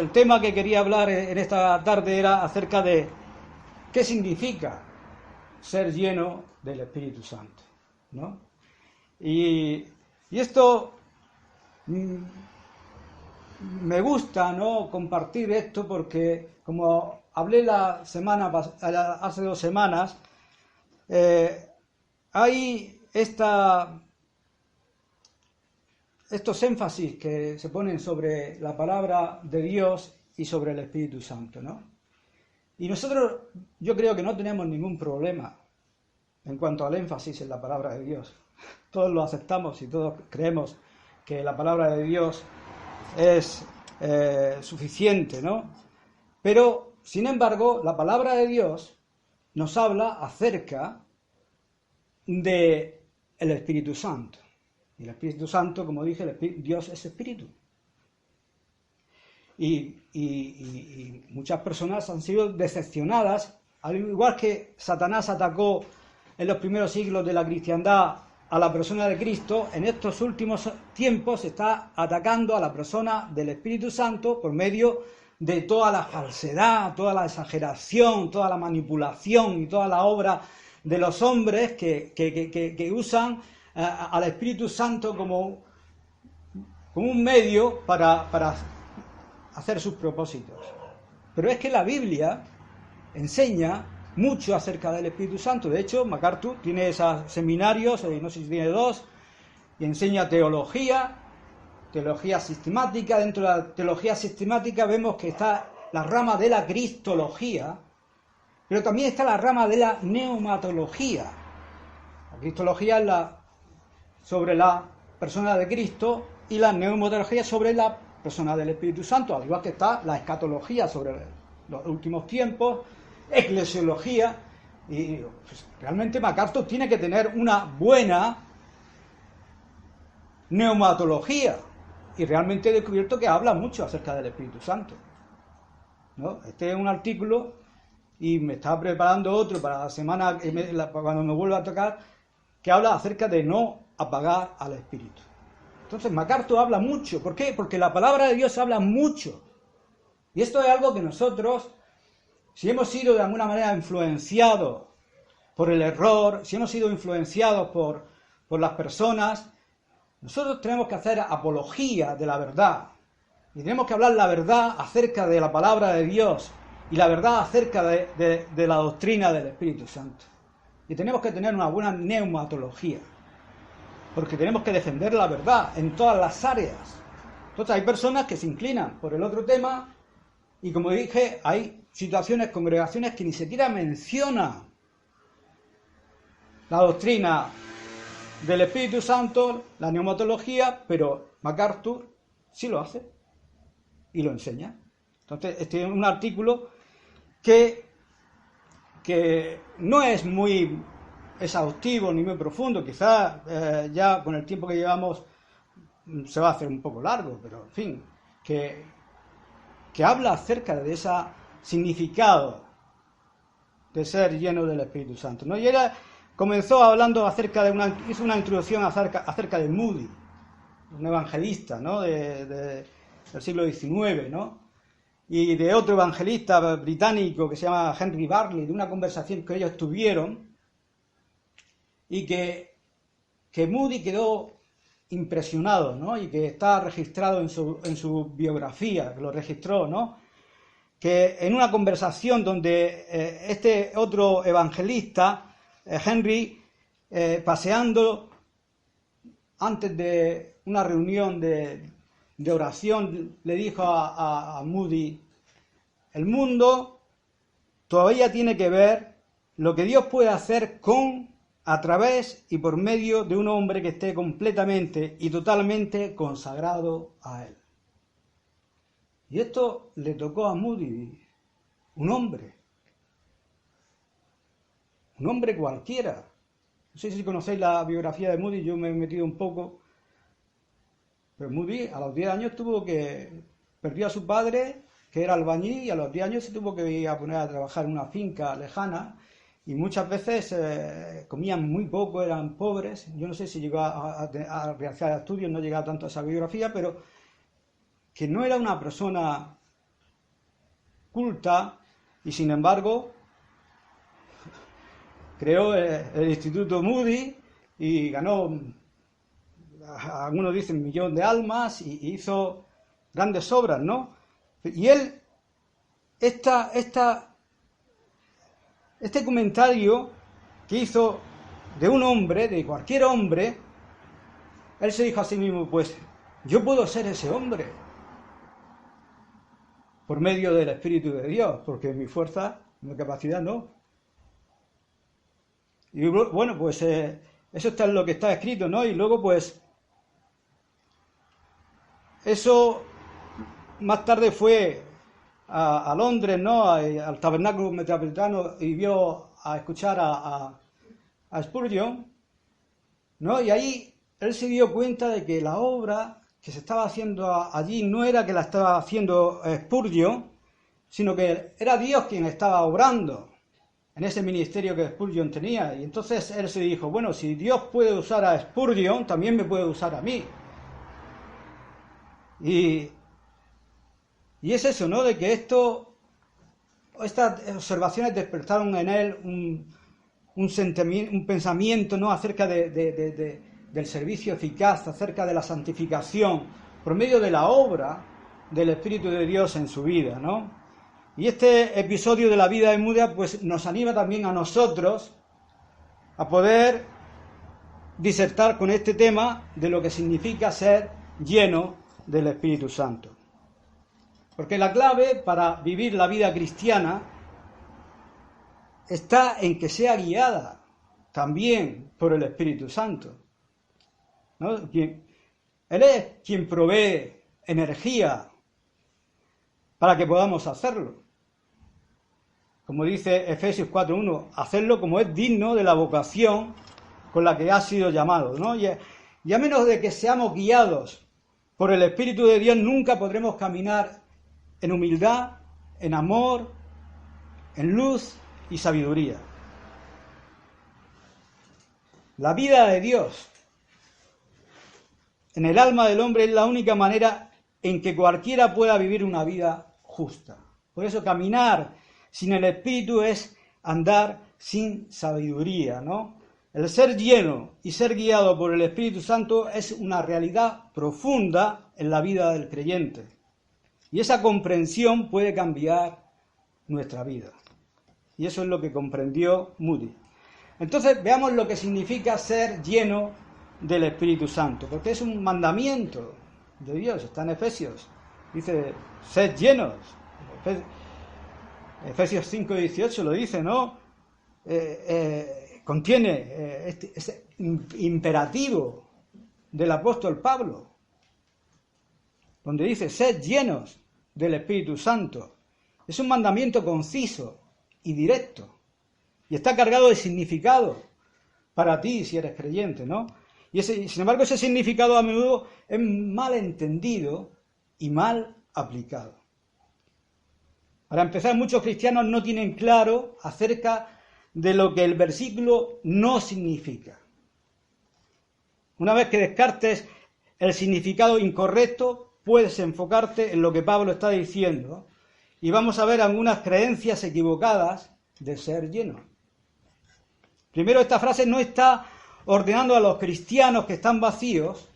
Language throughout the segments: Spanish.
El tema que quería hablar en esta tarde era acerca de qué significa ser lleno del Espíritu Santo, ¿no? Y esto me gusta, ¿no?, compartir esto porque, como hablé hace 2 semanas, hay estos énfasis que se ponen sobre la palabra de Dios y sobre el Espíritu Santo, ¿no? Y nosotros, yo creo que no tenemos ningún problema en cuanto al énfasis en la palabra de Dios. Todos lo aceptamos y todos creemos que la palabra de Dios es suficiente, ¿no? Pero, sin embargo, la palabra de Dios nos habla acerca de el Espíritu Santo. Y el Espíritu Santo, como dije, Dios es Espíritu. Y muchas personas han sido decepcionadas, al igual que Satanás atacó en los primeros siglos de la cristiandad a la persona de Cristo. En estos últimos tiempos se está atacando a la persona del Espíritu Santo por medio de toda la falsedad, toda la exageración, toda la manipulación y toda la obra de los hombres que usan al Espíritu Santo como un medio para hacer sus propósitos. Pero es que la Biblia enseña mucho acerca del Espíritu Santo. De hecho, MacArthur tiene esos seminarios, no sé si tiene 2, y enseña teología sistemática. Dentro de la teología sistemática vemos que está la rama de la cristología, pero también está la rama de la neumatología. La cristología es sobre la persona de Cristo y la neumatología sobre la persona del Espíritu Santo, al igual que está la escatología sobre los últimos tiempos, eclesiología, y pues, realmente MacArthur tiene que tener una buena neumatología, y realmente he descubierto que habla mucho acerca del Espíritu Santo, ¿no? Este es un artículo, y me estaba preparando otro para la semana, cuando me vuelva a tocar, que habla acerca de no apagar al Espíritu. Entonces MacArthur habla mucho. ¿Por qué? Porque la palabra de Dios habla mucho. Y esto es algo que nosotros, si hemos sido de alguna manera influenciados por el error, si hemos sido influenciados por las personas, nosotros tenemos que hacer apología de la verdad. Y tenemos que hablar la verdad acerca de la palabra de Dios y la verdad acerca de la doctrina del Espíritu Santo. Y tenemos que tener una buena neumatología, porque tenemos que defender la verdad en todas las áreas. Entonces hay personas que se inclinan por el otro tema y, como dije, hay situaciones, congregaciones que ni siquiera mencionan la doctrina del Espíritu Santo, la neumatología, pero MacArthur sí lo hace y lo enseña. Entonces este es un artículo que no es muy exhaustivo ni muy profundo, quizás ya con el tiempo que llevamos se va a hacer un poco largo, pero en fin, que habla acerca de ese significado de ser lleno del Espíritu Santo, ¿no? Y comenzó hablando hizo una introducción acerca de Moody, un evangelista, ¿no?, del siglo XIX, ¿no?, y de otro evangelista británico que se llama Henry Barley, de una conversación que ellos tuvieron, y que Moody quedó impresionado, ¿no?, y que está registrado en su biografía, que lo registró, ¿no?, que en una conversación donde este otro evangelista, Henry, paseando antes de una reunión de oración, le dijo a Moody: el mundo todavía tiene que ver lo que Dios puede hacer a través y por medio de un hombre que esté completamente y totalmente consagrado a Él. Y esto le tocó a Moody, un hombre cualquiera. No sé si conocéis la biografía de Moody, yo me he metido un poco. Pero Moody a los 10 años perdió a su padre, que era albañil, y a los 10 años se tuvo que ir a poner a trabajar en una finca lejana, y muchas veces comían muy poco, eran pobres. Yo no sé si llegó a realizar estudios, no llegaba tanto a esa biografía, pero que no era una persona culta, y sin embargo creó el Instituto Moody y ganó, algunos dicen, 1.000.000 de almas, y hizo grandes obras, ¿no? Y él, este comentario que hizo de un hombre, de cualquier hombre, él se dijo a sí mismo, pues yo puedo ser ese hombre por medio del Espíritu de Dios, porque mi fuerza, mi capacidad no. Y bueno, pues eso está en lo que está escrito, ¿no? Y luego pues eso más tarde fue a Londres, ¿no? Al Tabernáculo Metropolitano, y vio a escuchar a Spurgeon, ¿no? Y ahí él se dio cuenta de que la obra que se estaba haciendo allí no era que la estaba haciendo Spurgeon, sino que era Dios quien estaba obrando en ese ministerio que Spurgeon tenía. Y entonces él se dijo, bueno, si Dios puede usar a Spurgeon, también me puede usar a mí. Y es eso, ¿no? De que estas observaciones despertaron en él un pensamiento, ¿no? Acerca del servicio eficaz, acerca de la santificación, por medio de la obra del Espíritu de Dios en su vida, ¿no? Y este episodio de la vida de Moody, pues nos anima también a nosotros a poder disertar con este tema de lo que significa ser lleno del Espíritu Santo. Porque la clave para vivir la vida cristiana está en que sea guiada también por el Espíritu Santo, ¿no? Él es quien provee energía para que podamos hacerlo. Como dice Efesios 4:1, hacerlo como es digno de la vocación con la que ha sido llamado, ¿no? Y a menos de que seamos guiados por el Espíritu de Dios, nunca podremos caminar en humildad, en amor, en luz y sabiduría. La vida de Dios en el alma del hombre es la única manera en que cualquiera pueda vivir una vida justa. Por eso caminar sin el Espíritu es andar sin sabiduría, ¿no? El ser lleno y ser guiado por el Espíritu Santo es una realidad profunda en la vida del creyente. Y esa comprensión puede cambiar nuestra vida. Y eso es lo que comprendió Moody. Entonces veamos lo que significa ser lleno del Espíritu Santo, porque es un mandamiento de Dios, está en Efesios. Dice, sed llenos. Efesios 5:18 lo dice, ¿no? Contiene ese imperativo del apóstol Pablo, donde dice, sed llenos del Espíritu Santo. Es un mandamiento conciso y directo, y está cargado de significado para ti si eres creyente, ¿no? Y sin embargo, ese significado a menudo es mal entendido y mal aplicado. Para empezar, muchos cristianos no tienen claro acerca de lo que el versículo no significa. Una vez que descartes el significado incorrecto, puedes enfocarte en lo que Pablo está diciendo y vamos a ver algunas creencias equivocadas de ser lleno. Primero, esta frase no está ordenando a los cristianos que están vacíos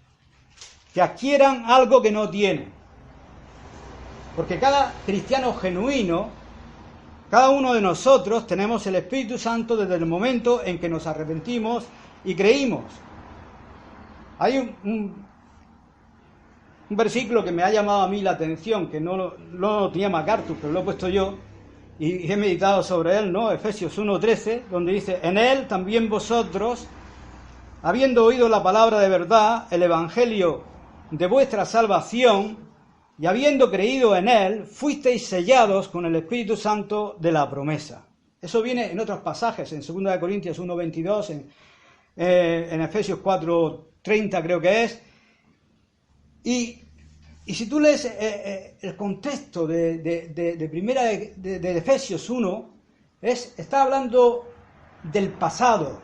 que adquieran algo que no tienen. Porque cada cristiano genuino, cada uno de nosotros tenemos el Espíritu Santo desde el momento en que nos arrepentimos y creímos. Hay un versículo que me ha llamado a mí la atención, que no lo tenía MacArthur, pero lo he puesto yo, y he meditado sobre él, ¿no? Efesios 1:13, donde dice, en él también vosotros, habiendo oído la palabra de verdad, el evangelio de vuestra salvación, y habiendo creído en él, fuisteis sellados con el Espíritu Santo de la promesa. Eso viene en otros pasajes, en 2 Corintios 1:22, en Efesios 4:30 creo que es. Y si tú lees el contexto de primera de Efesios 1, está hablando del pasado,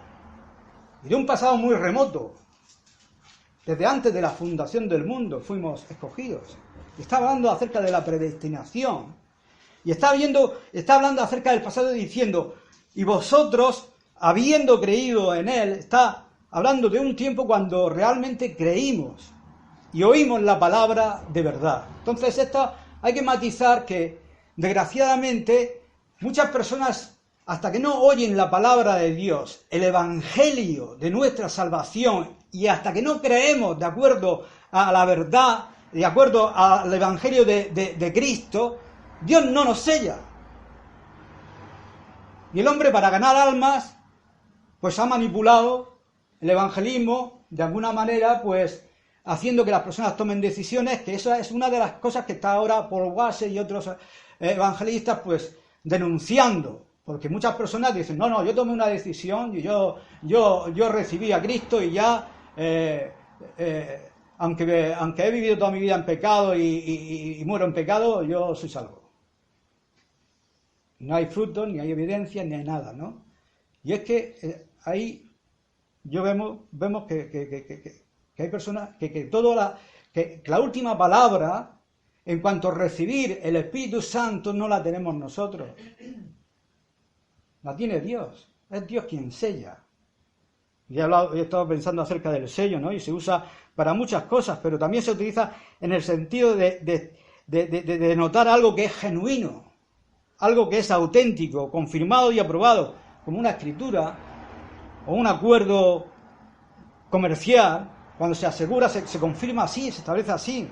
y de un pasado muy remoto. Desde antes de la fundación del mundo fuimos escogidos. Está hablando acerca de la predestinación. Y está hablando acerca del pasado diciendo, y vosotros, habiendo creído en Él, está hablando de un tiempo cuando realmente creímos y oímos la palabra de verdad. Entonces esto hay que matizar que, desgraciadamente, muchas personas, hasta que no oyen la palabra de Dios, el evangelio de nuestra salvación, y hasta que no creemos de acuerdo a la verdad, de acuerdo al evangelio de Cristo, Dios no nos sella. Y el hombre, para ganar almas, pues ha manipulado el evangelismo de alguna manera, pues haciendo que las personas tomen decisiones, que eso es una de las cosas que está ahora Paul Washer y otros evangelistas pues denunciando, porque muchas personas dicen, no, yo tomé una decisión y yo recibí a Cristo y ya, aunque he vivido toda mi vida en pecado y muero en pecado, yo soy salvo. No hay frutos, ni hay evidencia, ni hay nada, ¿no? Y es que ahí vemos que hay personas que la última palabra en cuanto a recibir el Espíritu Santo no la tenemos nosotros. La tiene Dios. Es Dios quien sella. Y he estado pensando acerca del sello, ¿no? Y se usa para muchas cosas, pero también se utiliza en el sentido de notar algo que es genuino, algo que es auténtico, confirmado y aprobado, como una escritura o un acuerdo comercial. Cuando se asegura, se confirma así, se establece así.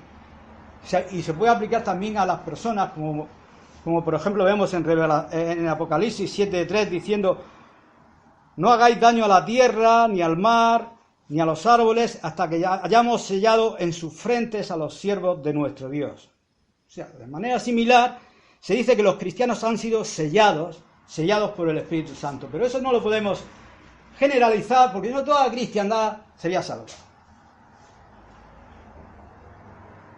Y se puede aplicar también a las personas, como por ejemplo vemos en Apocalipsis 7:3, diciendo, no hagáis daño a la tierra, ni al mar, ni a los árboles, hasta que hayamos sellado en sus frentes a los siervos de nuestro Dios. O sea, de manera similar, se dice que los cristianos han sido sellados por el Espíritu Santo. Pero eso no lo podemos generalizar, porque no toda cristiandad sería salva.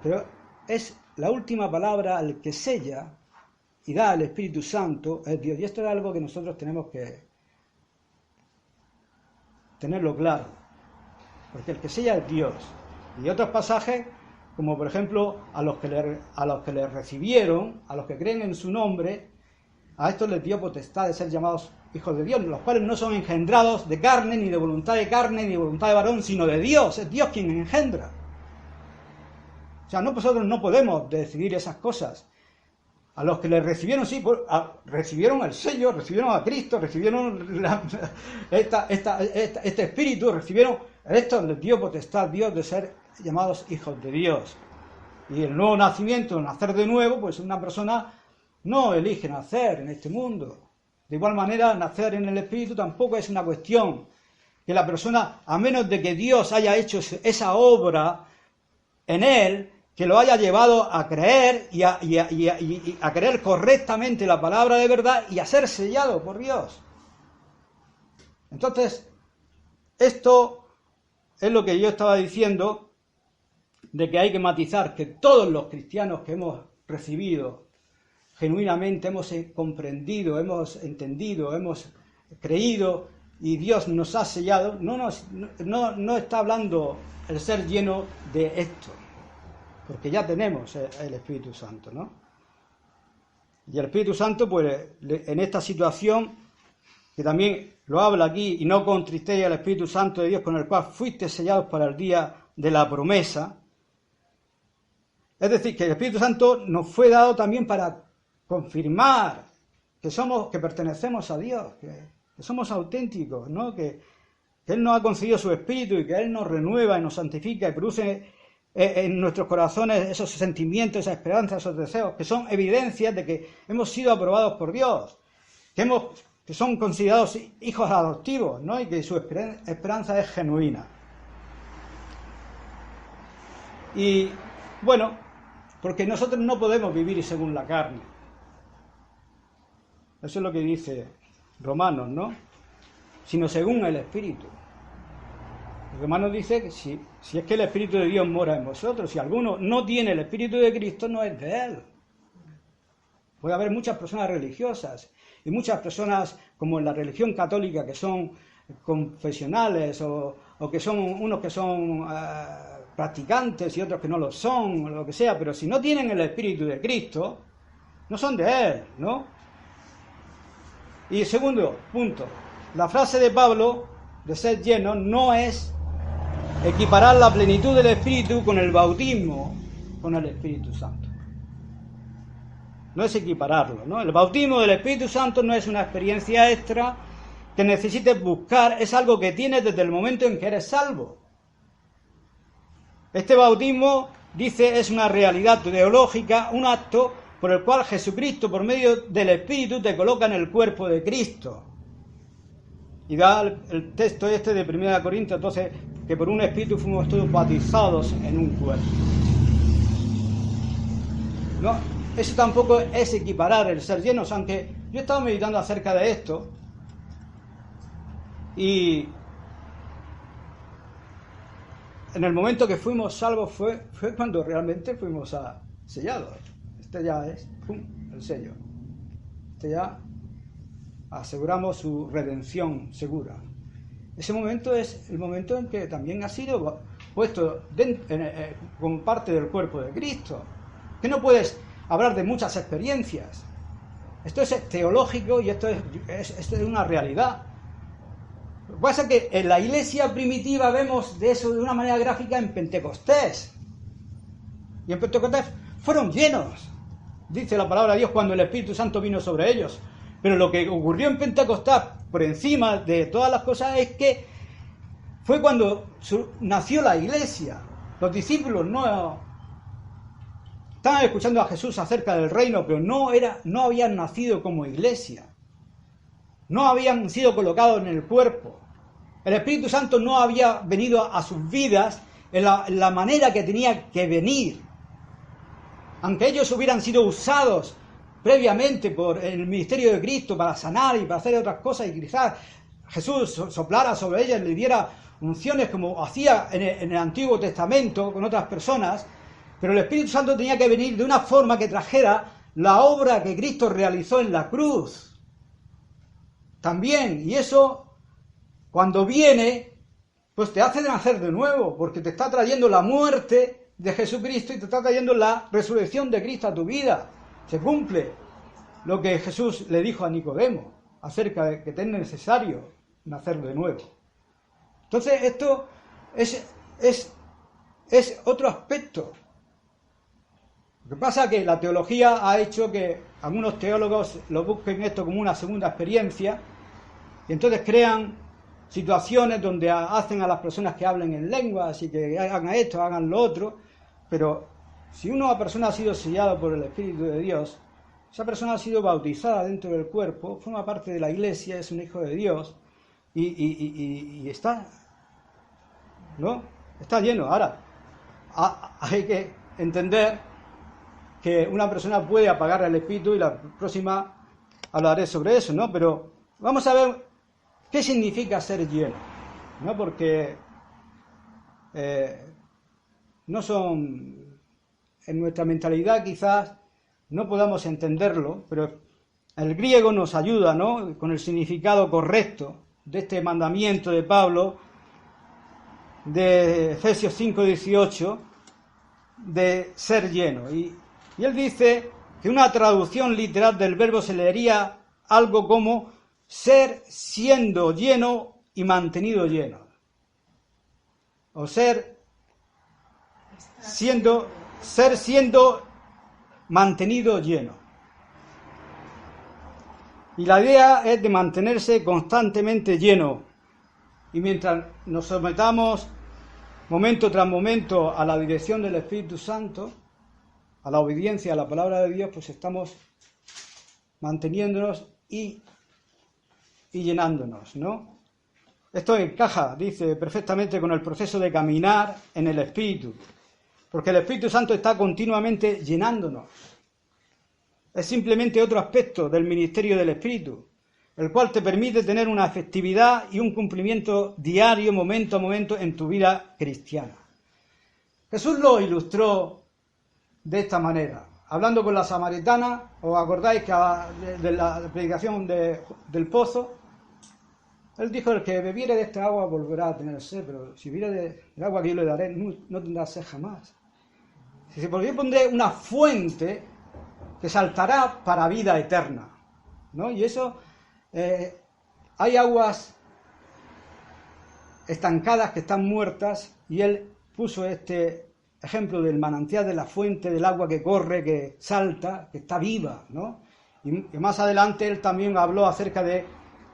Pero es la última palabra, al que sella y da al Espíritu Santo, es Dios. Y esto es algo que nosotros tenemos que tenerlo claro. Porque el que sella es Dios. Y otros pasajes, como por ejemplo a los que le recibieron, a los que creen en su nombre, a estos les dio potestad de ser llamados hijos de Dios, los cuales no son engendrados de carne, ni de voluntad de carne, ni de voluntad de varón, sino de Dios. Es Dios quien engendra. O sea, nosotros no podemos decidir esas cosas. A los que le recibieron, sí, recibieron el sello, recibieron a Cristo, recibieron este espíritu, esto les dio potestad Dios de ser llamados hijos de Dios. Y el nuevo nacimiento, el nacer de nuevo, pues una persona no elige nacer en este mundo. De igual manera, nacer en el espíritu tampoco es una cuestión que la persona, a menos de que Dios haya hecho esa obra en él, que lo haya llevado a creer y a creer correctamente la palabra de verdad y a ser sellado por Dios. Entonces, esto es lo que yo estaba diciendo, de que hay que matizar que todos los cristianos que hemos recibido genuinamente, hemos comprendido, hemos entendido, hemos creído y Dios nos ha sellado, no está hablando el ser lleno de esto. Porque ya tenemos el Espíritu Santo, ¿no? Y el Espíritu Santo, pues, en esta situación, que también lo habla aquí, y no contristéis al Espíritu Santo de Dios, con el cual fuisteis sellados para el día de la promesa. Es decir, que el Espíritu Santo nos fue dado también para confirmar que pertenecemos a Dios, que somos auténticos, ¿no? Que Él nos ha concedido su Espíritu y que Él nos renueva y nos santifica y produce en nuestros corazones esos sentimientos, esa esperanza, esos deseos, que son evidencias de que hemos sido aprobados por Dios, que son considerados hijos adoptivos, ¿no? Y que su esperanza es genuina. Y bueno, porque nosotros no podemos vivir según la carne. Eso es lo que dice Romanos, ¿no? Sino según el Espíritu. Romanos dice que si es que el Espíritu de Dios mora en vosotros, si alguno no tiene el Espíritu de Cristo, no es de Él. Puede haber muchas personas religiosas y muchas personas como en la religión católica que son confesionales o que son unos que son practicantes y otros que no lo son, o lo que sea, pero si no tienen el Espíritu de Cristo, no son de Él, ¿no? Y segundo punto, la frase de Pablo de ser lleno no es equiparar la plenitud del Espíritu con el bautismo con el Espíritu Santo. No es equipararlo, ¿no? El bautismo del Espíritu Santo no es una experiencia extra que necesites buscar, es algo que tienes desde el momento en que eres salvo. Este bautismo, dice, es una realidad teológica, un acto por el cual Jesucristo, por medio del Espíritu, te coloca en el cuerpo de Cristo. Y da el texto este de 1 Corintios, entonces, que por un Espíritu fuimos todos bautizados en un cuerpo. No, eso tampoco es equiparar el ser llenos, aunque yo he estado meditando acerca de esto, y en el momento que fuimos salvos fue cuando realmente fuimos sellados. Este ya es, ¡pum!, el sello. Este ya aseguramos su redención segura. Ese momento es el momento en que también ha sido puesto como parte del cuerpo de Cristo. Que no puedes hablar de muchas experiencias. Esto es teológico y esto es una realidad. Lo que pasa es que en la iglesia primitiva vemos de eso de una manera gráfica en Pentecostés. Y en Pentecostés fueron llenos, dice la palabra de Dios, cuando el Espíritu Santo vino sobre ellos. Pero lo que ocurrió en Pentecostés, por encima de todas las cosas, es que fue cuando nació la iglesia. Los discípulos no estaban escuchando a Jesús acerca del reino, pero no habían nacido como iglesia. No habían sido colocados en el cuerpo. El Espíritu Santo no había venido a sus vidas en la manera que tenía que venir. Aunque ellos hubieran sido usados previamente por el ministerio de Cristo para sanar y para hacer otras cosas, y quizás Jesús soplara sobre ellas, le diera unciones como hacía en el Antiguo Testamento con otras personas, pero el Espíritu Santo tenía que venir de una forma que trajera la obra que Cristo realizó en la cruz. También, y eso, cuando viene, pues te hace nacer de nuevo, porque te está trayendo la muerte de Jesucristo y te está trayendo la resurrección de Cristo a tu vida. Se cumple lo que Jesús le dijo a Nicodemo acerca de que es necesario nacer de nuevo. Entonces, esto es otro aspecto. Lo que pasa es que la teología ha hecho que algunos teólogos lo busquen esto como una segunda experiencia y entonces crean situaciones donde hacen a las personas que hablen en lenguas y que hagan esto, hagan lo otro, pero si una persona ha sido sellada por el Espíritu de Dios, esa persona ha sido bautizada dentro del cuerpo, forma parte de la iglesia, es un hijo de Dios y está, ¿no? Está lleno. Ahora, hay que entender que una persona puede apagar el espíritu y la próxima hablaré sobre eso, ¿no? Pero vamos a ver qué significa ser lleno, ¿no? Porque no son, en nuestra mentalidad quizás no podamos entenderlo, pero el griego nos ayuda, ¿no?, con el significado correcto de este mandamiento de Pablo de Efesios 5:18 de ser lleno. Y él dice que una traducción literal del verbo se leería algo como ser siendo lleno y mantenido lleno. O ser siendo mantenido lleno. Y la idea es de mantenerse constantemente lleno. Y mientras nos sometamos momento tras momento a la dirección del Espíritu Santo, a la obediencia a la palabra de Dios, pues estamos manteniéndonos y llenándonos, ¿no? Esto encaja, dice, perfectamente con el proceso de caminar en el Espíritu, porque el Espíritu Santo está continuamente llenándonos. Es simplemente otro aspecto del ministerio del Espíritu, el cual te permite tener una efectividad y un cumplimiento diario, momento a momento, en tu vida cristiana. Jesús lo ilustró de esta manera. Hablando con la samaritana, ¿os acordáis que de la predicación del pozo? Él dijo, el que bebiere de esta agua volverá a tener sed, pero si bebiere del agua que yo le daré, no tendrá sed jamás. Porque yo pondré una fuente que saltará para vida eterna, ¿no? Y eso, hay aguas estancadas que están muertas, y él puso este ejemplo del manantial, de la fuente del agua que corre, que salta, que está viva, ¿no? Y más adelante él también habló acerca de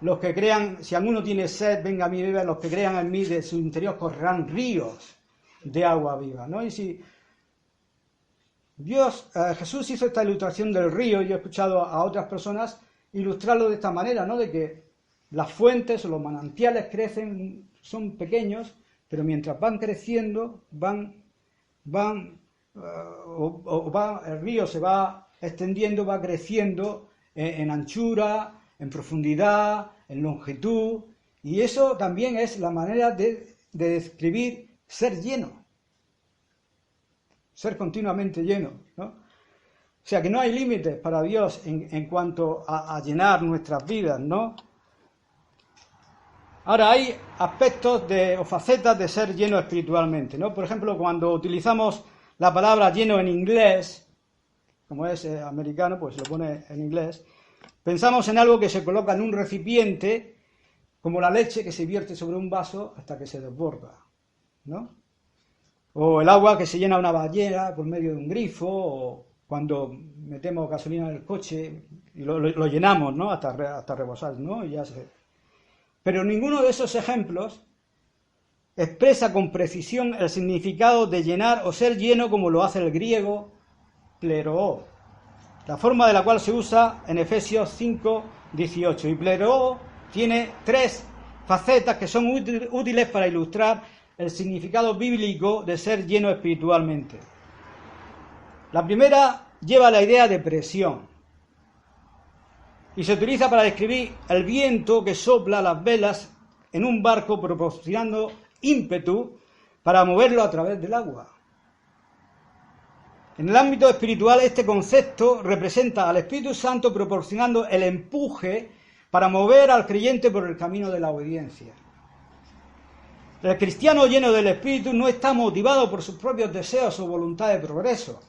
los que crean, si alguno tiene sed, venga a mí y beba, los que crean en mí, de su interior correrán ríos de agua viva, ¿no? Y si Jesús hizo esta ilustración del río, yo he escuchado a otras personas ilustrarlo de esta manera, ¿no? De que las fuentes o los manantiales crecen, son pequeños, pero mientras van creciendo, el río se va extendiendo, va creciendo en anchura, en profundidad, en longitud, y eso también es la manera de describir ser lleno, ser continuamente lleno, ¿no? O sea que no hay límites para Dios en cuanto a llenar nuestras vidas, ¿no? Ahora, hay aspectos o facetas de ser lleno espiritualmente, ¿no? Por ejemplo, cuando utilizamos la palabra lleno en inglés, como es americano, pues lo pone en inglés, pensamos en algo que se coloca en un recipiente, como la leche que se vierte sobre un vaso hasta que se desborda, ¿no? O el agua que se llena una bañera por medio de un grifo, o cuando metemos gasolina en el coche y lo llenamos, ¿no? Hasta rebosar, ¿no? Y ya se... Pero ninguno de esos ejemplos expresa con precisión el significado de llenar o ser lleno como lo hace el griego pleroo, la forma de la cual se usa en Efesios 5:18. Y pleroo tiene 3 facetas que son útiles para ilustrar el significado bíblico de ser lleno espiritualmente. La primera lleva la idea de presión y se utiliza para describir el viento que sopla las velas en un barco, proporcionando ímpetu para moverlo a través del agua. En el ámbito espiritual, este concepto representa al Espíritu Santo proporcionando el empuje para mover al creyente por el camino de la obediencia. El cristiano lleno del Espíritu no está motivado por sus propios deseos o voluntad de progreso.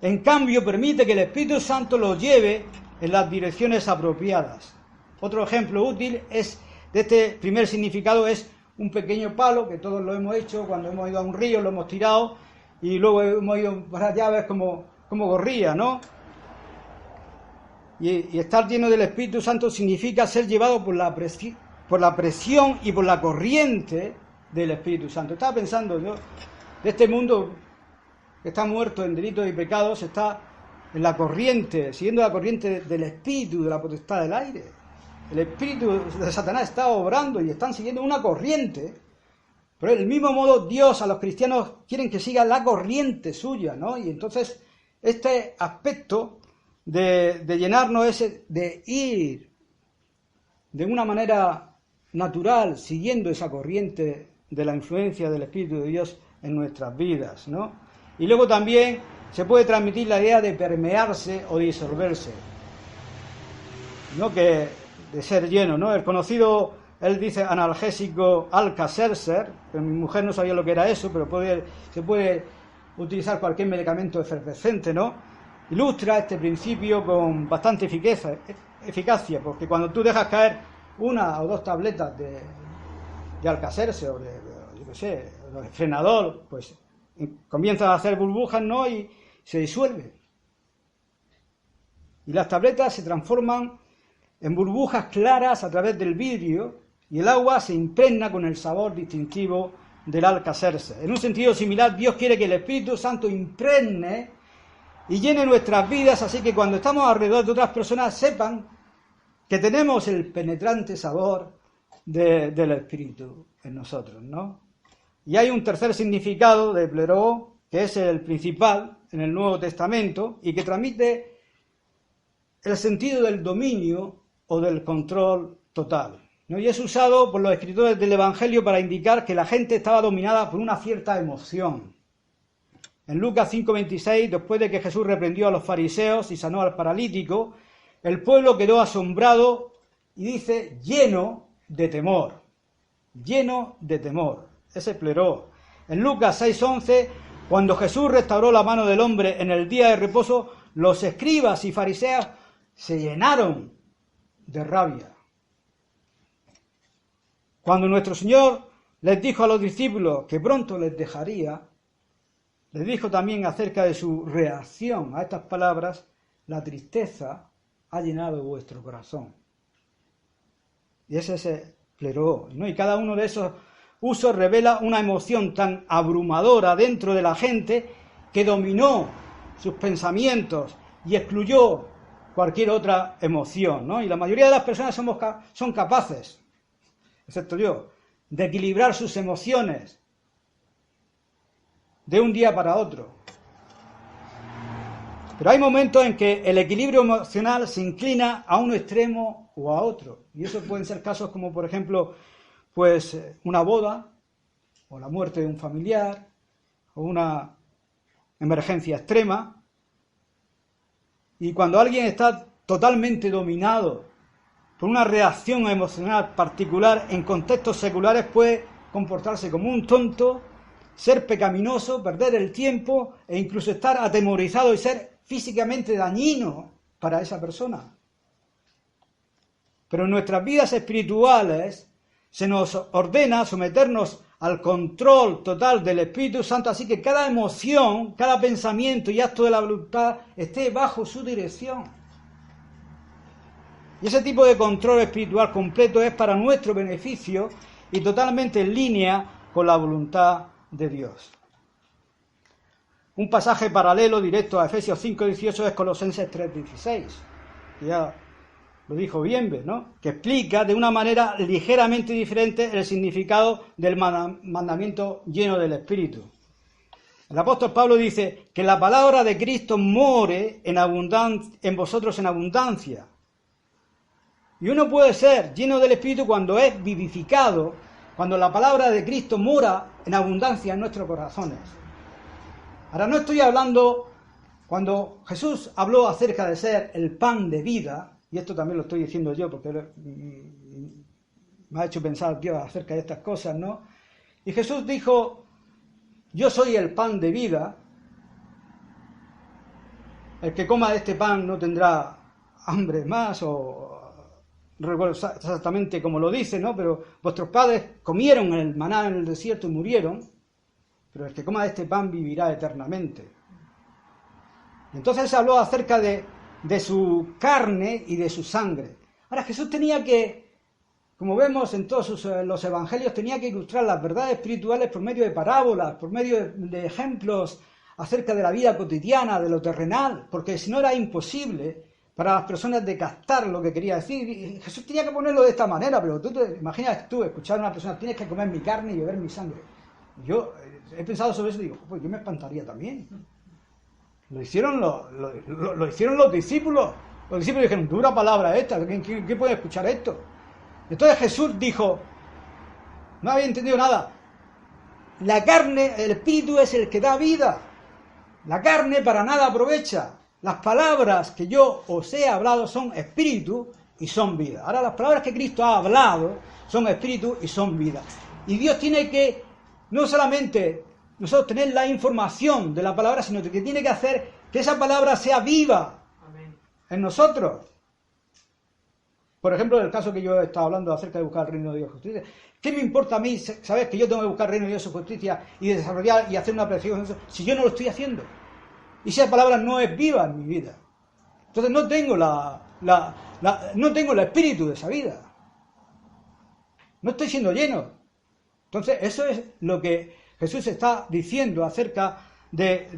En cambio, permite que el Espíritu Santo lo lleve en las direcciones apropiadas. Otro ejemplo útil de este primer significado es un pequeño palo, que todos lo hemos hecho cuando hemos ido a un río, lo hemos tirado y luego hemos ido para allá a ver cómo corría, ¿no? Y estar lleno del Espíritu Santo significa ser llevado por la presión y por la corriente del Espíritu Santo. Estaba pensando yo, de este mundo que está muerto en delitos y pecados, está en la corriente, siguiendo la corriente del espíritu, de la potestad del aire. El espíritu de Satanás está obrando y están siguiendo una corriente. Pero del mismo modo, Dios a los cristianos quieren que sigan la corriente suya, ¿no? Y entonces, este aspecto de llenarnos es de ir de una manera natural, siguiendo esa corriente de la influencia del Espíritu de Dios en nuestras vidas, ¿no? Y luego también se puede transmitir la idea de permearse o disolverse, ¿no? Que de ser lleno, ¿no? El conocido, él dice analgésico Alka-Seltzer, pero mi mujer no sabía lo que era eso, pero se puede utilizar cualquier medicamento efervescente, ¿no? Ilustra este principio con bastante eficacia, porque cuando tú dejas caer 1 o 2 tabletas de Alka-Seltzer o de frenador, pues comienzan a hacer burbujas, ¿no? Y se disuelve. Y las tabletas se transforman en burbujas claras a través del vidrio y el agua se impregna con el sabor distintivo del Alka-Seltzer. En un sentido similar, Dios quiere que el Espíritu Santo impregne y llene nuestras vidas, así que cuando estamos alrededor de otras personas sepan que tenemos el penetrante sabor del Espíritu en nosotros, ¿no? Y hay un tercer significado de pleroo, que es el principal en el Nuevo Testamento y que transmite el sentido del dominio o del control total, ¿no? Y es usado por los escritores del Evangelio para indicar que la gente estaba dominada por una cierta emoción. En Lucas 5:26, después de que Jesús reprendió a los fariseos y sanó al paralítico, el pueblo quedó asombrado y dice lleno de temor. Lleno de temor. Ese pleroo. En Lucas 6:11, cuando Jesús restauró la mano del hombre en el día de reposo, los escribas y fariseos se llenaron de rabia. Cuando nuestro Señor les dijo a los discípulos que pronto les dejaría, les dijo también acerca de su reacción a estas palabras: la tristeza ha llenado vuestro corazón. Y ese es el pleroo, ¿no? Y cada uno de esos usos revela una emoción tan abrumadora dentro de la gente que dominó sus pensamientos y excluyó cualquier otra emoción, ¿no? Y la mayoría de las personas son capaces, excepto yo, de equilibrar sus emociones de un día para otro. Pero hay momentos en que el equilibrio emocional se inclina a un extremo o a otro. Y eso pueden ser casos como, por ejemplo, pues una boda, o la muerte de un familiar, o una emergencia extrema. Y cuando alguien está totalmente dominado por una reacción emocional particular en contextos seculares, puede comportarse como un tonto, ser pecaminoso, perder el tiempo e incluso estar atemorizado y ser físicamente dañino para esa persona. Pero en nuestras vidas espirituales se nos ordena someternos al control total del Espíritu Santo, así que cada emoción, cada pensamiento y acto de la voluntad esté bajo su dirección. Y ese tipo de control espiritual completo es para nuestro beneficio y totalmente en línea con la voluntad de Dios. Un pasaje paralelo directo a Efesios 5:18 es Colosenses 3:16. Ya lo dijo bien, ¿no? Que explica de una manera ligeramente diferente el significado del mandamiento lleno del Espíritu. El apóstol Pablo dice que la palabra de Cristo more en vosotros en abundancia. Y uno puede ser lleno del Espíritu cuando es vivificado, cuando la palabra de Cristo mora en abundancia en nuestros corazones. Ahora no estoy hablando, cuando Jesús habló acerca de ser el pan de vida, y esto también lo estoy diciendo yo porque me ha hecho pensar Dios acerca de estas cosas, ¿no? Y Jesús dijo: yo soy el pan de vida, el que coma de este pan no tendrá hambre más, o no recuerdo exactamente cómo lo dice, ¿no? Pero vuestros padres comieron el maná en el desierto y murieron, pero el que coma de este pan vivirá eternamente. Entonces se habló acerca de su carne y de su sangre. Ahora Jesús tenía que, como vemos en todos los evangelios, tenía que ilustrar las verdades espirituales por medio de parábolas, por medio de ejemplos acerca de la vida cotidiana, de lo terrenal, porque si no era imposible para las personas de captar lo que quería decir. Y Jesús tenía que ponerlo de esta manera, pero tú te imaginas escuchar a una persona: tienes que comer mi carne y beber mi sangre. Yo he pensado sobre eso y digo, pues yo me espantaría también. Lo hicieron los discípulos. Los discípulos dijeron: dura palabra esta, ¿quién puede escuchar esto? Entonces Jesús dijo, no había entendido nada: la carne, el espíritu es el que da vida. La carne para nada aprovecha. Las palabras que yo os he hablado son espíritu y son vida. Ahora, las palabras que Cristo ha hablado son espíritu y son vida. Y Dios tiene que, no solamente nosotros tener la información de la palabra, sino que tiene que hacer que esa palabra sea viva en nosotros. Por ejemplo, en el caso que yo he estado hablando acerca de buscar el reino de Dios y justicia, ¿qué me importa a mí saber que yo tengo que buscar el reino de Dios y justicia y desarrollar y hacer una predicación si yo no lo estoy haciendo? Y esa palabra no es viva en mi vida. Entonces no tengo no tengo el espíritu de esa vida. No estoy siendo lleno. Entonces eso es lo que Jesús está diciendo acerca de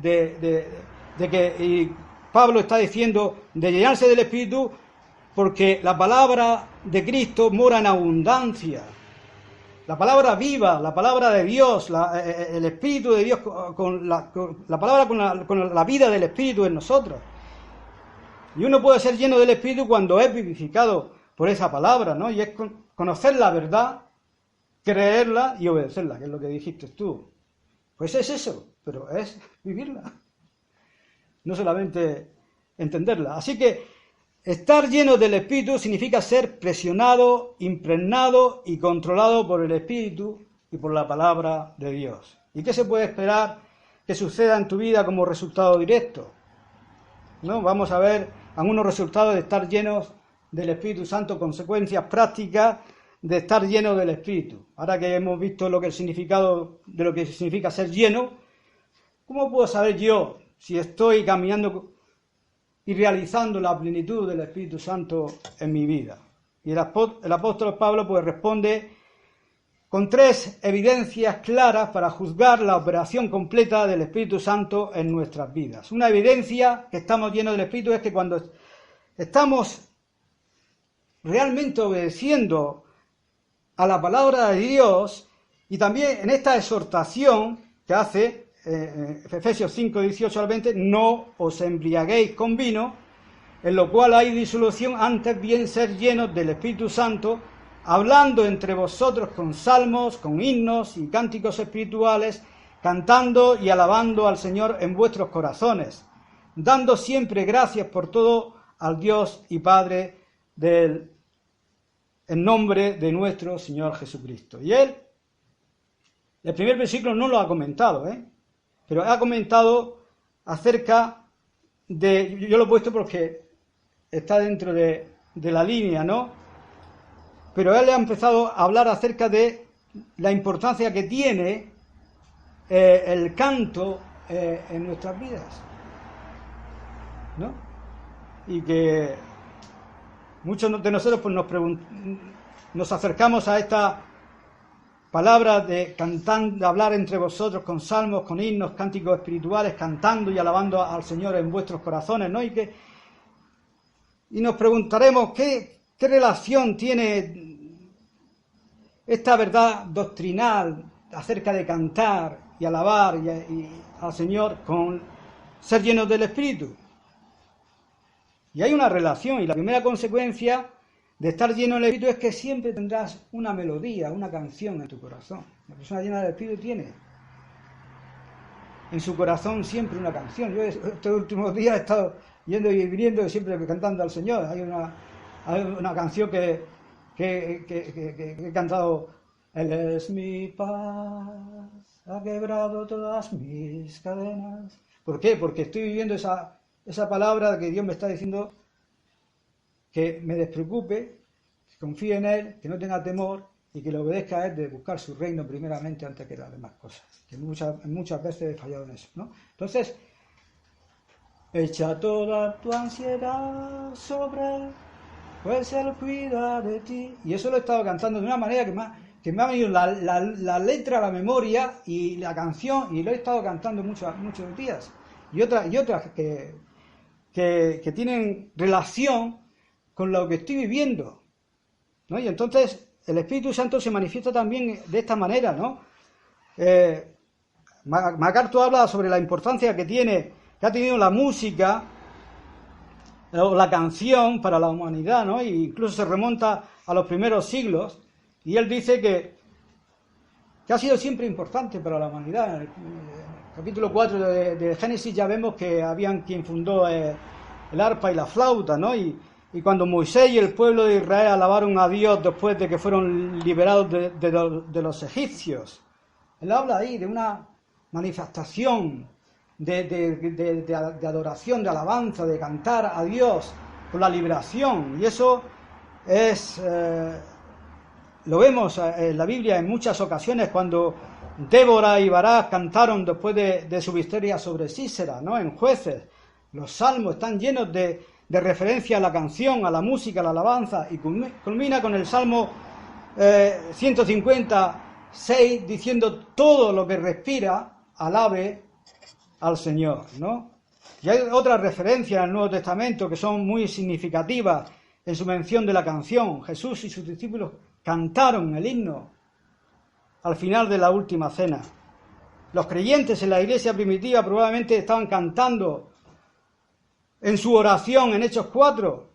que, y Pablo está diciendo, de llenarse del espíritu, porque la palabra de Cristo mora en abundancia. La palabra viva, la palabra de Dios, el Espíritu de Dios, con la palabra con la vida del Espíritu en nosotros. Y uno puede ser lleno del Espíritu cuando es vivificado por esa palabra, ¿no? Y es conocer la verdad, creerla y obedecerla, que es lo que dijiste tú. Pues es eso, pero es vivirla. No solamente entenderla. Así que estar lleno del Espíritu significa ser presionado, impregnado y controlado por el Espíritu y por la palabra de Dios. ¿Y qué se puede esperar que suceda en tu vida como resultado directo? ¿no? Vamos a ver algunos resultados de estar llenos del Espíritu Santo, consecuencias prácticas de estar llenos del Espíritu. Ahora que hemos visto lo que el significado de lo que significa ser lleno, ¿cómo puedo saber yo si estoy caminando y realizando la plenitud del Espíritu Santo en mi vida? Y el apóstol Pablo pues responde con 3 evidencias claras para juzgar la operación completa del Espíritu Santo en nuestras vidas. Una evidencia que estamos llenos del Espíritu es que cuando estamos realmente obedeciendo a la palabra de Dios, y también en esta exhortación que hace Efesios 5, 18 al 20, no os embriaguéis con vino, en lo cual hay disolución, antes bien ser llenos del Espíritu Santo, hablando entre vosotros con salmos, con himnos y cánticos espirituales, cantando y alabando al Señor en vuestros corazones, dando siempre gracias por todo al Dios y Padre en nombre de nuestro Señor Jesucristo. Y él, el primer versículo no lo ha comentado, pero ha comentado acerca de, yo lo he puesto porque está dentro de la línea, ¿no? Pero él ha empezado a hablar acerca de la importancia que tiene el canto en nuestras vidas, ¿no? Y que muchos de nosotros pues nos acercamos a esta palabra de cantar, de hablar entre vosotros con salmos, con himnos, cánticos espirituales, cantando y alabando al Señor en vuestros corazones, ¿no? Y nos preguntaremos qué relación tiene esta verdad doctrinal acerca de cantar y alabar y al Señor con ser llenos del Espíritu. Y hay una relación, y la primera consecuencia de estar lleno del Espíritu es que siempre tendrás una melodía, una canción en tu corazón. La persona llena del Espíritu tiene en su corazón siempre una canción. Yo estos últimos días he estado yendo y viniendo siempre cantando al Señor. Hay una canción que he cantado: Él es mi paz, ha quebrado todas mis cadenas. ¿Por qué? Porque estoy viviendo esa palabra que Dios me está diciendo que me despreocupe, que confíe en Él, que no tenga temor y que le obedezca a Él, de buscar su reino primeramente antes que las demás cosas. Que muchas veces he fallado en eso, ¿no? Entonces, echa toda tu ansiedad sobre Él, pues Él cuida de ti. Y eso lo he estado cantando de una manera que me ha venido la letra a la memoria y la canción, y lo he estado cantando muchos días. Y otras que tienen relación con lo que estoy viviendo, ¿no? Y entonces el Espíritu Santo se manifiesta también de esta manera, ¿no? MacArthur habla sobre la importancia que ha tenido la música o la canción para la humanidad, ¿no? E incluso se remonta a los primeros siglos, y él dice que ha sido siempre importante para la humanidad. En el capítulo 4 de Génesis ya vemos que habían quien fundó el arpa y la flauta, ¿no? Y cuando Moisés y el pueblo de Israel alabaron a Dios después de que fueron liberados de los egipcios, él habla ahí de una manifestación de adoración, de alabanza, de cantar a Dios por la liberación. Y eso lo vemos en la Biblia en muchas ocasiones, cuando Débora y Barak cantaron después de su victoria sobre Sísera, ¿no? En Jueces. Los salmos están llenos de referencia a la canción, a la música, a la alabanza, y culmina con el Salmo 156 diciendo: todo lo que respira alabe al Señor, ¿no? Y hay otras referencias en el Nuevo Testamento que son muy significativas en su mención de la canción. Jesús y sus discípulos cantaron el himno al final de la última cena. Los creyentes en la iglesia primitiva probablemente estaban cantando en su oración en Hechos 4.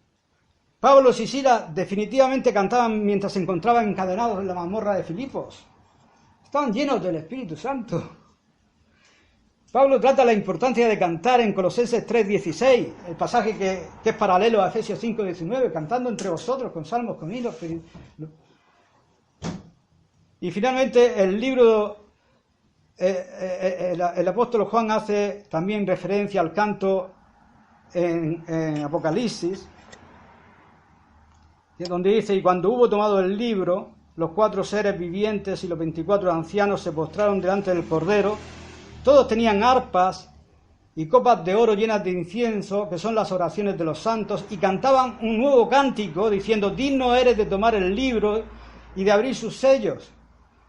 Pablo y Silas definitivamente cantaban mientras se encontraban encadenados en la mazmorra de Filipos. Estaban llenos del Espíritu Santo. Pablo trata la importancia de cantar en Colosenses 3:16, el pasaje que es paralelo a Efesios 5:19, cantando entre vosotros con salmos, con himnos. Y finalmente el apóstol Juan hace también referencia al canto en Apocalipsis, donde dice: y cuando hubo tomado el libro, los 4 seres vivientes y los 24 ancianos se postraron delante del Cordero. Todos tenían arpas y copas de oro llenas de incienso, que son las oraciones de los santos, y cantaban un nuevo cántico, diciendo: digno eres de tomar el libro y de abrir sus sellos,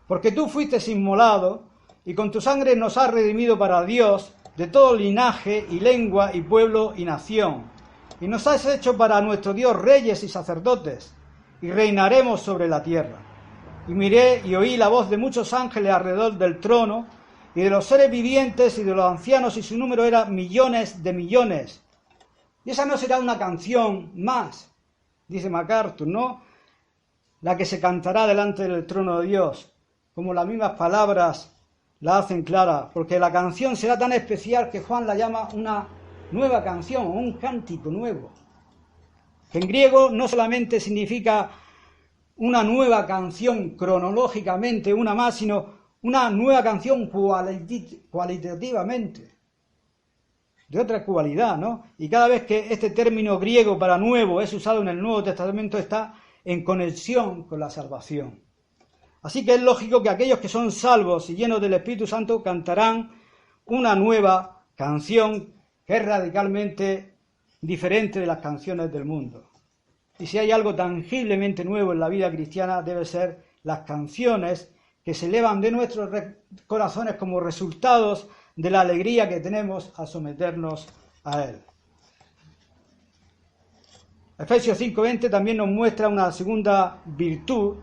porque tú fuiste inmolado, y con tu sangre nos has redimido para Dios de todo linaje y lengua y pueblo y nación, y nos has hecho para nuestro Dios reyes y sacerdotes, y reinaremos sobre la tierra. Y miré y oí la voz de muchos ángeles alrededor del trono, y de los seres vivientes y de los ancianos, y su número era millones de millones. Y esa no será una canción más, dice MacArthur, ¿no?, la que se cantará delante del trono de Dios, como las mismas palabras la hacen clara, porque la canción será tan especial que Juan la llama una nueva canción, o un cántico nuevo, que en griego no solamente significa una nueva canción cronológicamente, una más, sino una nueva canción cualitativamente, de otra cualidad, ¿no? Y cada vez que este término griego para nuevo es usado en el Nuevo Testamento, está en conexión con la salvación. Así que es lógico que aquellos que son salvos y llenos del Espíritu Santo cantarán una nueva canción que es radicalmente diferente de las canciones del mundo. Y si hay algo tangiblemente nuevo en la vida cristiana, debe ser las canciones que se elevan de nuestros corazones como resultados de la alegría que tenemos al someternos a Él. Efesios 5:20 también nos muestra una segunda virtud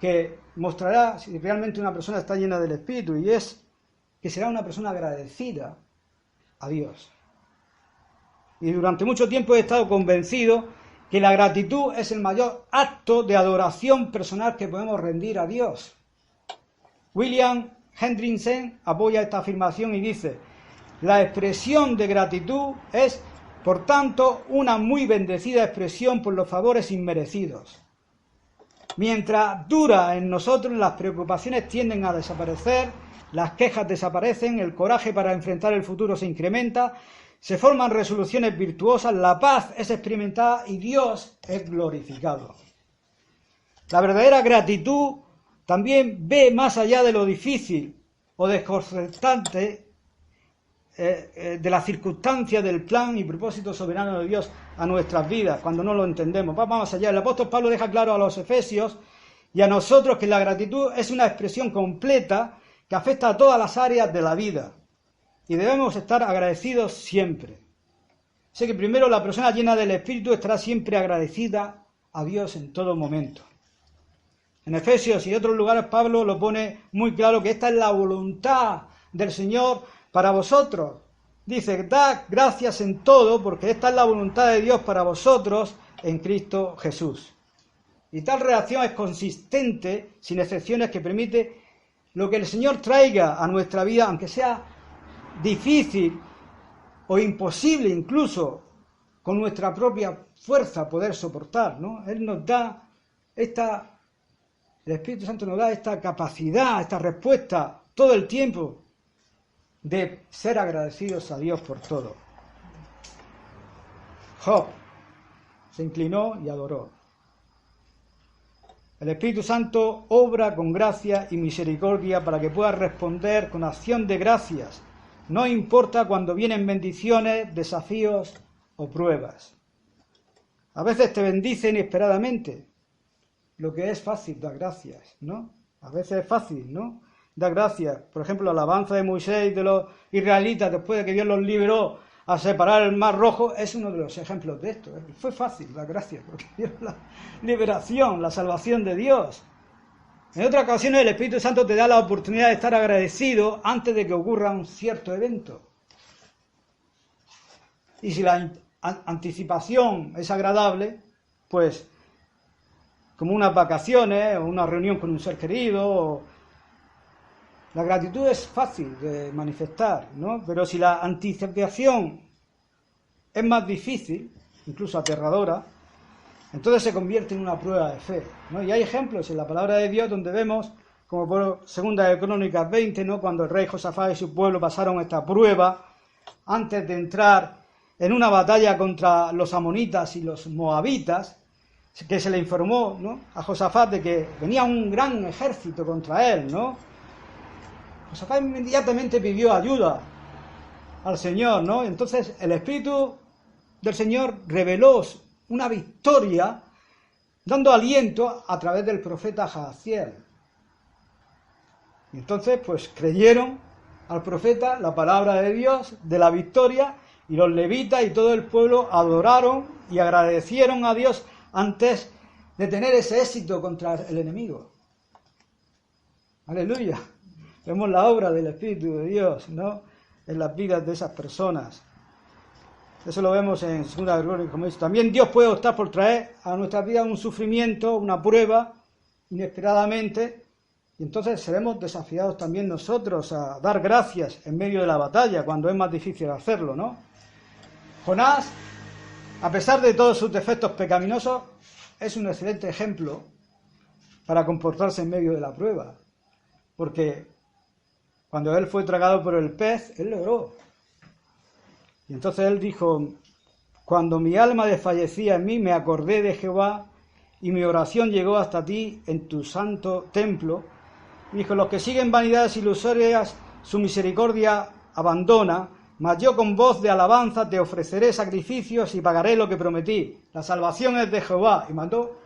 que mostrará si realmente una persona está llena del Espíritu, y es que será una persona agradecida a Dios. Y durante mucho tiempo he estado convencido que la gratitud es el mayor acto de adoración personal que podemos rendir a Dios. William Hendrickson apoya esta afirmación y dice: la expresión de gratitud es, por tanto, una muy bendecida expresión por los favores inmerecidos. Mientras dura en nosotros, las preocupaciones tienden a desaparecer, las quejas desaparecen, el coraje para enfrentar el futuro se incrementa, se forman resoluciones virtuosas, la paz es experimentada y Dios es glorificado. La verdadera gratitud también ve más allá de lo difícil o desconcertante de las circunstancias del plan y propósito soberano de Dios a nuestras vidas, cuando no lo entendemos. Vamos más allá. El apóstol Pablo deja claro a los efesios y a nosotros que la gratitud es una expresión completa que afecta a todas las áreas de la vida, y debemos estar agradecidos siempre. Sé que primero la persona llena del Espíritu estará siempre agradecida a Dios en todo momento. En Efesios y otros lugares Pablo lo pone muy claro, que esta es la voluntad del Señor para vosotros. Dice: dad gracias en todo, porque esta es la voluntad de Dios para vosotros en Cristo Jesús. Y tal reacción es consistente, sin excepciones, que permite lo que el Señor traiga a nuestra vida, aunque sea difícil o imposible incluso con nuestra propia fuerza poder soportar, ¿no? Él nos da el Espíritu Santo nos da esta capacidad, esta respuesta todo el tiempo de ser agradecidos a Dios por todo. Job se inclinó y adoró. El Espíritu Santo obra con gracia y misericordia para que puedas responder con acción de gracias, no importa cuando vienen bendiciones, desafíos o pruebas. A veces te bendice inesperadamente, lo que es fácil, dar gracias, ¿no? A veces es fácil, ¿no?, dar gracias. Por ejemplo, la alabanza de Moisés y de los israelitas después de que Dios los liberó a separar el Mar Rojo es uno de los ejemplos de esto. Fue fácil dar gracias porque Dios, la liberación, la salvación de Dios. En otras ocasiones el Espíritu Santo te da la oportunidad de estar agradecido antes de que ocurra un cierto evento. Y si la anticipación es agradable, pues como unas vacaciones o una reunión con un ser querido, la gratitud es fácil de manifestar, ¿no? Pero si la anticipación es más difícil, incluso aterradora, entonces se convierte en una prueba de fe, ¿no? Y hay ejemplos en la palabra de Dios donde vemos, como por 2 de Crónicas 20, ¿no?, cuando el rey Josafat y su pueblo pasaron esta prueba antes de entrar en una batalla contra los amonitas y los moabitas, que se le informó, ¿no?, a Josafat de que venía un gran ejército contra él, ¿no? Josafat inmediatamente pidió ayuda al Señor, ¿no? Entonces el Espíritu del Señor reveló una victoria dando aliento a través del profeta Jahaziel. Y entonces pues creyeron al profeta la palabra de Dios de la victoria, y los levitas y todo el pueblo adoraron y agradecieron a Dios antes de tener ese éxito contra el enemigo. Aleluya. Vemos la obra del Espíritu de Dios, ¿no?, en las vidas de esas personas. Eso lo vemos en 2 de Gloria, como dice. También Dios puede optar por traer a nuestras vidas un sufrimiento, una prueba, inesperadamente, y entonces seremos desafiados también nosotros a dar gracias en medio de la batalla, cuando es más difícil hacerlo, ¿no? Jonás, a pesar de todos sus defectos pecaminosos, es un excelente ejemplo para comportarse en medio de la prueba, porque cuando él fue tragado por el pez, él le oró. Y entonces él dijo: cuando mi alma desfallecía en mí, me acordé de Jehová, y mi oración llegó hasta ti en tu santo templo. Y dijo: los que siguen vanidades ilusorias, su misericordia abandona, mas yo con voz de alabanza te ofreceré sacrificios y pagaré lo que prometí. La salvación es de Jehová. Y mandó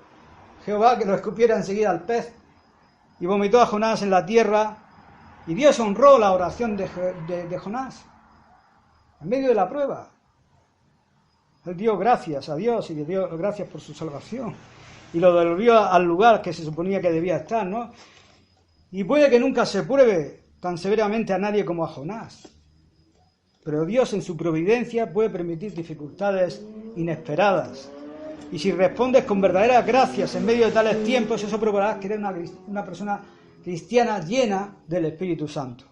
Jehová que lo escupiera enseguida al pez, y vomitó a Jonás en la tierra, y Dios honró la oración de Jonás en medio de la prueba. Él dio gracias a Dios y le dio gracias por su salvación, y lo devolvió al lugar que se suponía que debía estar, ¿no? Y puede que nunca se pruebe tan severamente a nadie como a Jonás, pero Dios en su providencia puede permitir dificultades inesperadas, y si respondes con verdaderas gracias en medio de tales tiempos, eso probará que eres una persona cristiana llena del Espíritu Santo.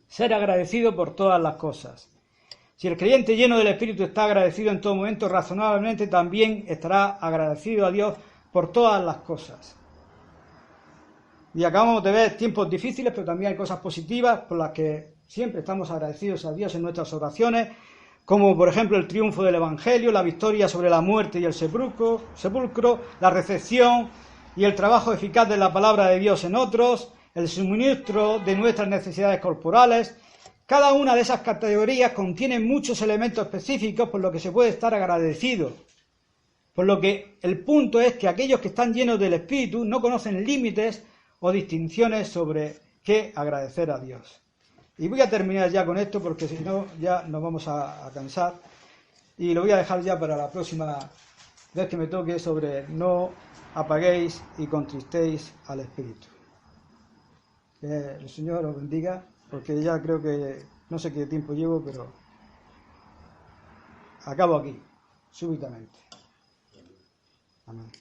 Ser agradecido por todas las cosas. Si el creyente lleno del Espíritu está agradecido en todo momento, razonablemente también estará agradecido a Dios por todas las cosas. Y acabamos de ver tiempos difíciles, pero también hay cosas positivas por las que siempre estamos agradecidos a Dios en nuestras oraciones, como por ejemplo el triunfo del Evangelio, la victoria sobre la muerte y el sepulcro, la recepción y el trabajo eficaz de la palabra de Dios en otros, el suministro de nuestras necesidades corporales. Cada una de esas categorías contiene muchos elementos específicos por lo que se puede estar agradecido. Por lo que el punto es que aquellos que están llenos del Espíritu no conocen límites o distinciones sobre qué agradecer a Dios. Y voy a terminar ya con esto, porque si no ya nos vamos a cansar, y lo voy a dejar ya para la próxima vez que me toque, sobre no apaguéis y contristéis al Espíritu. Que el Señor os bendiga, porque ya creo que no sé qué tiempo llevo, pero acabo aquí, súbitamente. Amén.